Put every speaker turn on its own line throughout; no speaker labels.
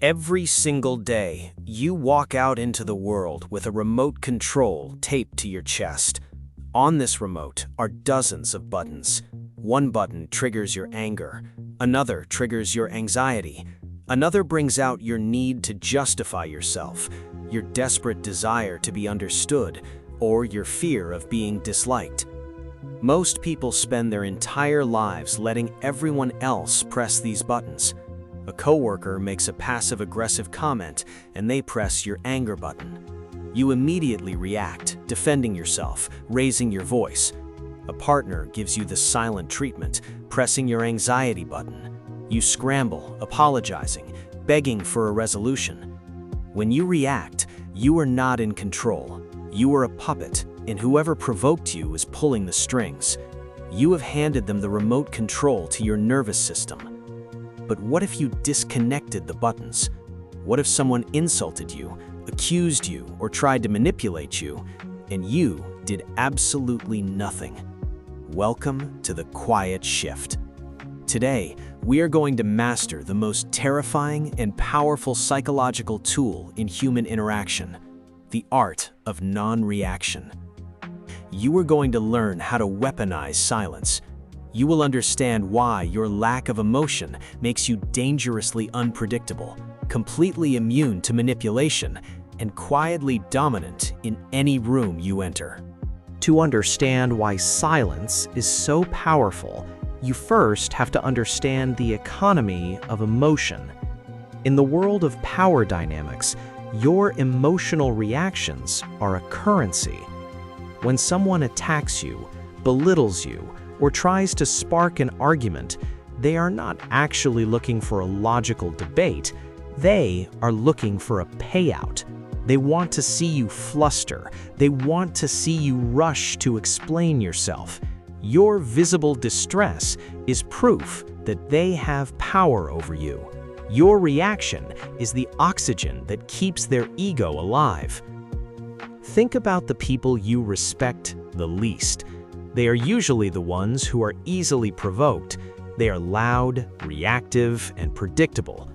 Every single day, you walk out into the world with a remote control taped to your chest. On this remote are dozens of buttons. One button triggers your anger, another triggers your anxiety, another brings out your need to justify yourself, your desperate desire to be understood, or your fear of being disliked. Most people spend their entire lives letting everyone else press these buttons. A coworker makes a passive-aggressive comment, and they press your anger button. You immediately react, defending yourself, raising your voice. A partner gives you the silent treatment, pressing your anxiety button. You scramble, apologizing, begging for a resolution. When you react, you are not in control. You are a puppet, and whoever provoked you is pulling the strings. You have handed them the remote control to your nervous system. But what if you disconnected the buttons? What if someone insulted you, accused you, or tried to manipulate you, and you did absolutely nothing? Welcome to the quiet shift. Today, we are going to master the most terrifying and powerful psychological tool in human interaction, the art of non-reaction. You are going to learn how to weaponize silence. You will understand why your lack of emotion makes you dangerously unpredictable, completely immune to manipulation, and quietly dominant in any room you enter.
To understand why silence is so powerful, you first have to understand the economy of emotion. In the world of power dynamics, your emotional reactions are a currency. When someone attacks you, belittles you, or tries to spark an argument, they are not actually looking for a logical debate. They are looking for a payout. They want to see you fluster. They want to see you rush to explain yourself. Your visible distress is proof that they have power over you. Your reaction is the oxygen that keeps their ego alive. Think about the people you respect the least. They are usually the ones who are easily provoked. They are loud, reactive, and predictable.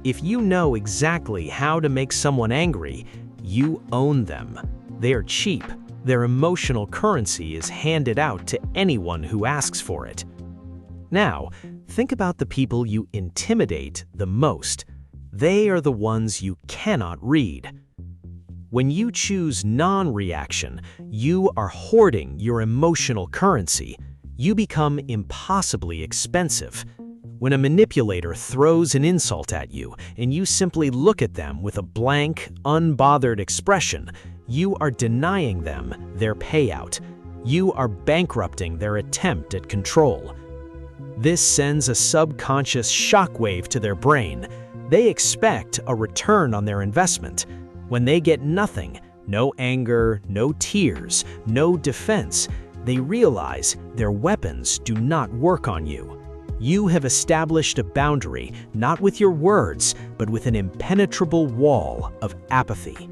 If you know exactly how to make someone angry, you own them. They are cheap. Their emotional currency is handed out to anyone who asks for it. Now, think about the people you intimidate the most. They are the ones you cannot read. When you choose non-reaction, you are hoarding your emotional currency. You become impossibly expensive. When a manipulator throws an insult at you and you simply look at them with a blank, unbothered expression, you are denying them their payout. You are bankrupting their attempt at control. This sends a subconscious shockwave to their brain. They expect a return on their investment. When they get nothing, no anger, no tears, no defense, they realize their weapons do not work on you. You have established a boundary, not with your words, but with an impenetrable wall of apathy.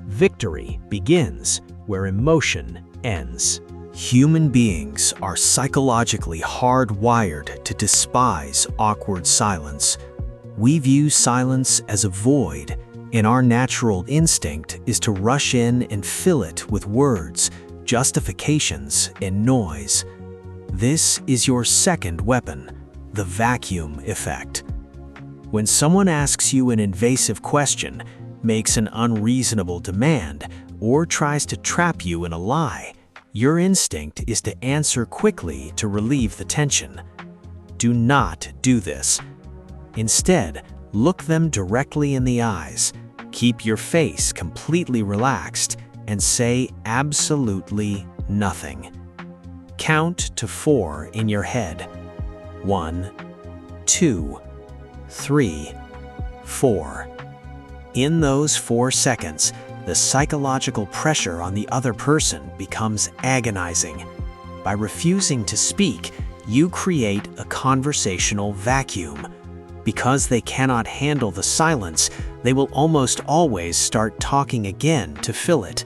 Victory begins where emotion ends.
Human beings are psychologically hardwired to despise awkward silence. We view silence as a void, and our natural instinct is to rush in and fill it with words, justifications, and noise. This is your second weapon, the vacuum effect. When someone asks you an invasive question, makes an unreasonable demand, or tries to trap you in a lie, your instinct is to answer quickly to relieve the tension. Do not do this. Instead, look them directly in the eyes. Keep your face completely relaxed and say absolutely nothing. Count to 4 in your head. 1, 2, 3, 4. In those 4 seconds, the psychological pressure on the other person becomes agonizing. By refusing to speak, you create a conversational vacuum. Because they cannot handle the silence, they will almost always start talking again to fill it.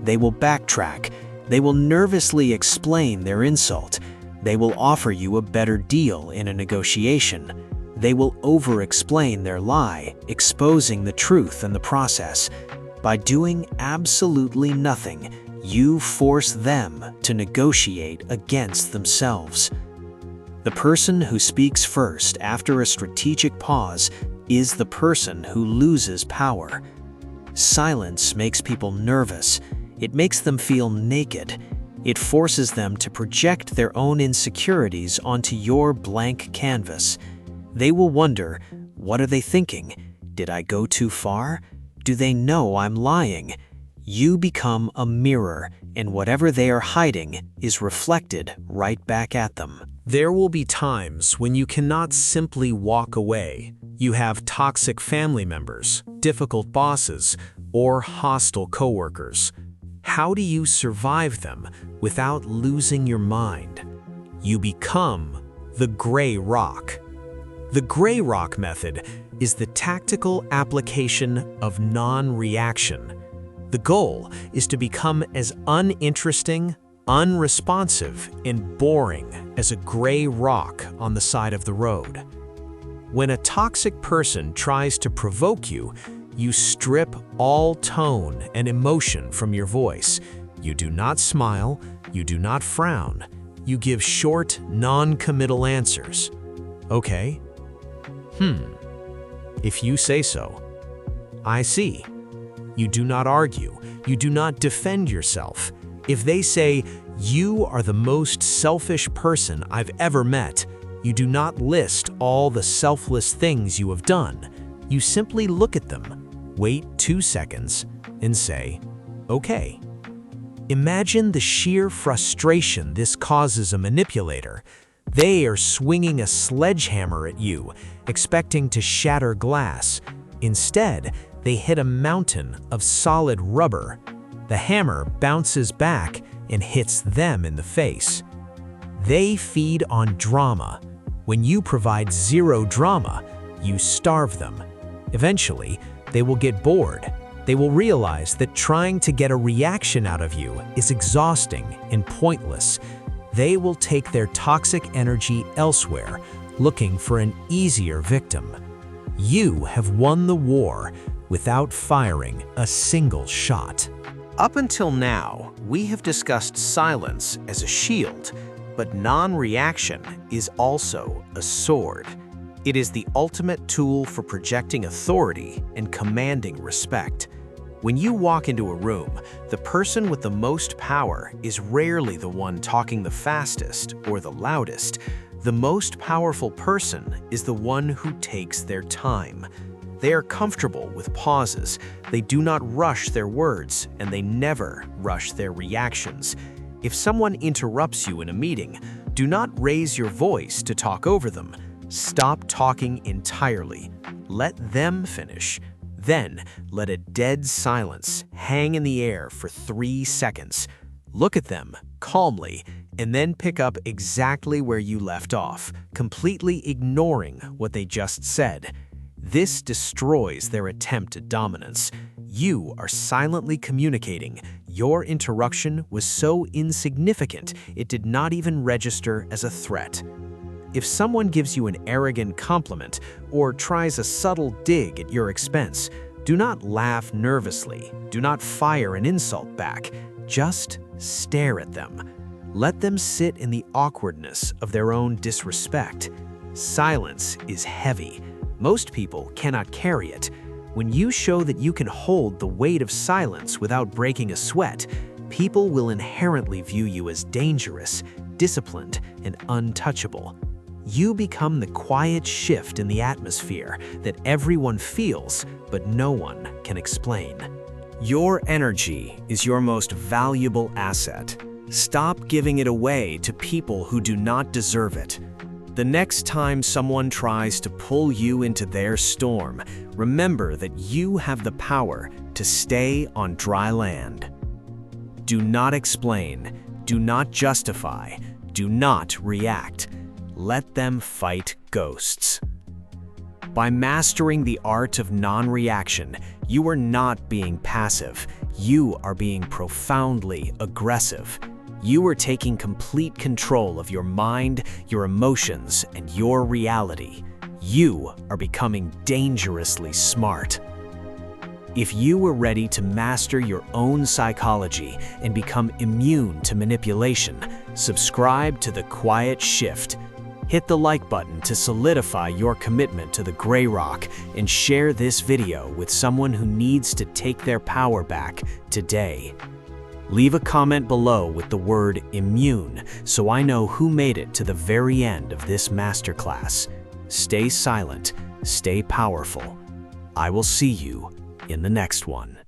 They will backtrack. They will nervously explain their insult. They will offer you a better deal in a negotiation. They will over-explain their lie, exposing the truth in the process. By doing absolutely nothing, you force them to negotiate against themselves. The person who speaks first after a strategic pause is the person who loses power. Silence makes people nervous. It makes them feel naked. It forces them to project their own insecurities onto your blank canvas. They will wonder, what are they thinking? Did I go too far? Do they know I'm lying? You become a mirror, and whatever they are hiding is reflected right back at them.
There will be times when you cannot simply walk away. You have toxic family members, difficult bosses, or hostile coworkers. How do you survive them without losing your mind? You become the gray rock. The gray rock method is the tactical application of non-reaction. The goal is to become as uninteresting, unresponsive, and boring as a gray rock on the side of the road. When a toxic person tries to provoke you, you strip all tone and emotion from your voice. You do not smile, you do not frown. You give short, non-committal answers. Okay. If you say so. I see. You do not argue. You do not defend yourself. If they say, "You are the most selfish person I've ever met," you do not list all the selfless things you have done. You simply look at them, wait 2 seconds, and say, "Okay." Imagine the sheer frustration this causes a manipulator. They are swinging a sledgehammer at you, expecting to shatter glass. Instead, they hit a mountain of solid rubber. The hammer bounces back and hits them in the face. They feed on drama. When you provide zero drama, you starve them. Eventually, they will get bored. They will realize that trying to get a reaction out of you is exhausting and pointless. They will take their toxic energy elsewhere, looking for an easier victim. You have won the war without firing a single shot. Up until now, we have discussed silence as a shield, but non-reaction is also a sword. It is the ultimate tool for projecting authority and commanding respect. When you walk into a room, the person with the most power is rarely the one talking the fastest or the loudest. The most powerful person is the one who takes their time. They are comfortable with pauses. They do not rush their words, and they never rush their reactions. If someone interrupts you in a meeting, do not raise your voice to talk over them. Stop talking entirely. Let them finish. Then, let a dead silence hang in the air for 3 seconds. Look at them calmly, and then pick up exactly where you left off, completely ignoring what they just said. This destroys their attempt at dominance. You are silently communicating. Your interruption was so insignificant, it did not even register as a threat. If someone gives you an arrogant compliment or tries a subtle dig at your expense, do not laugh nervously. Do not fire an insult back. Just stare at them. Let them sit in the awkwardness of their own disrespect. Silence is heavy. Most people cannot carry it. When you show that you can hold the weight of silence without breaking a sweat, people will inherently view you as dangerous, disciplined, and untouchable. You become the quiet shift in the atmosphere that everyone feels, but no one can explain. Your energy is your most valuable asset. Stop giving it away to people who do not deserve it. The next time someone tries to pull you into their storm, remember that you have the power to stay on dry land. Do not explain, do not justify, do not react. Let them fight ghosts. By mastering the art of non-reaction, you are not being passive. You are being profoundly aggressive. You are taking complete control of your mind, your emotions, and your reality.
You are becoming dangerously smart. If you were ready to master your own psychology and become immune to manipulation, subscribe to The Quiet Shift. Hit the like button to solidify your commitment to the Grey Rock and share this video with someone who needs to take their power back today. Leave a comment below with the word immune so I know who made it to the very end of this masterclass. Stay silent, stay powerful. I will see you in the next one.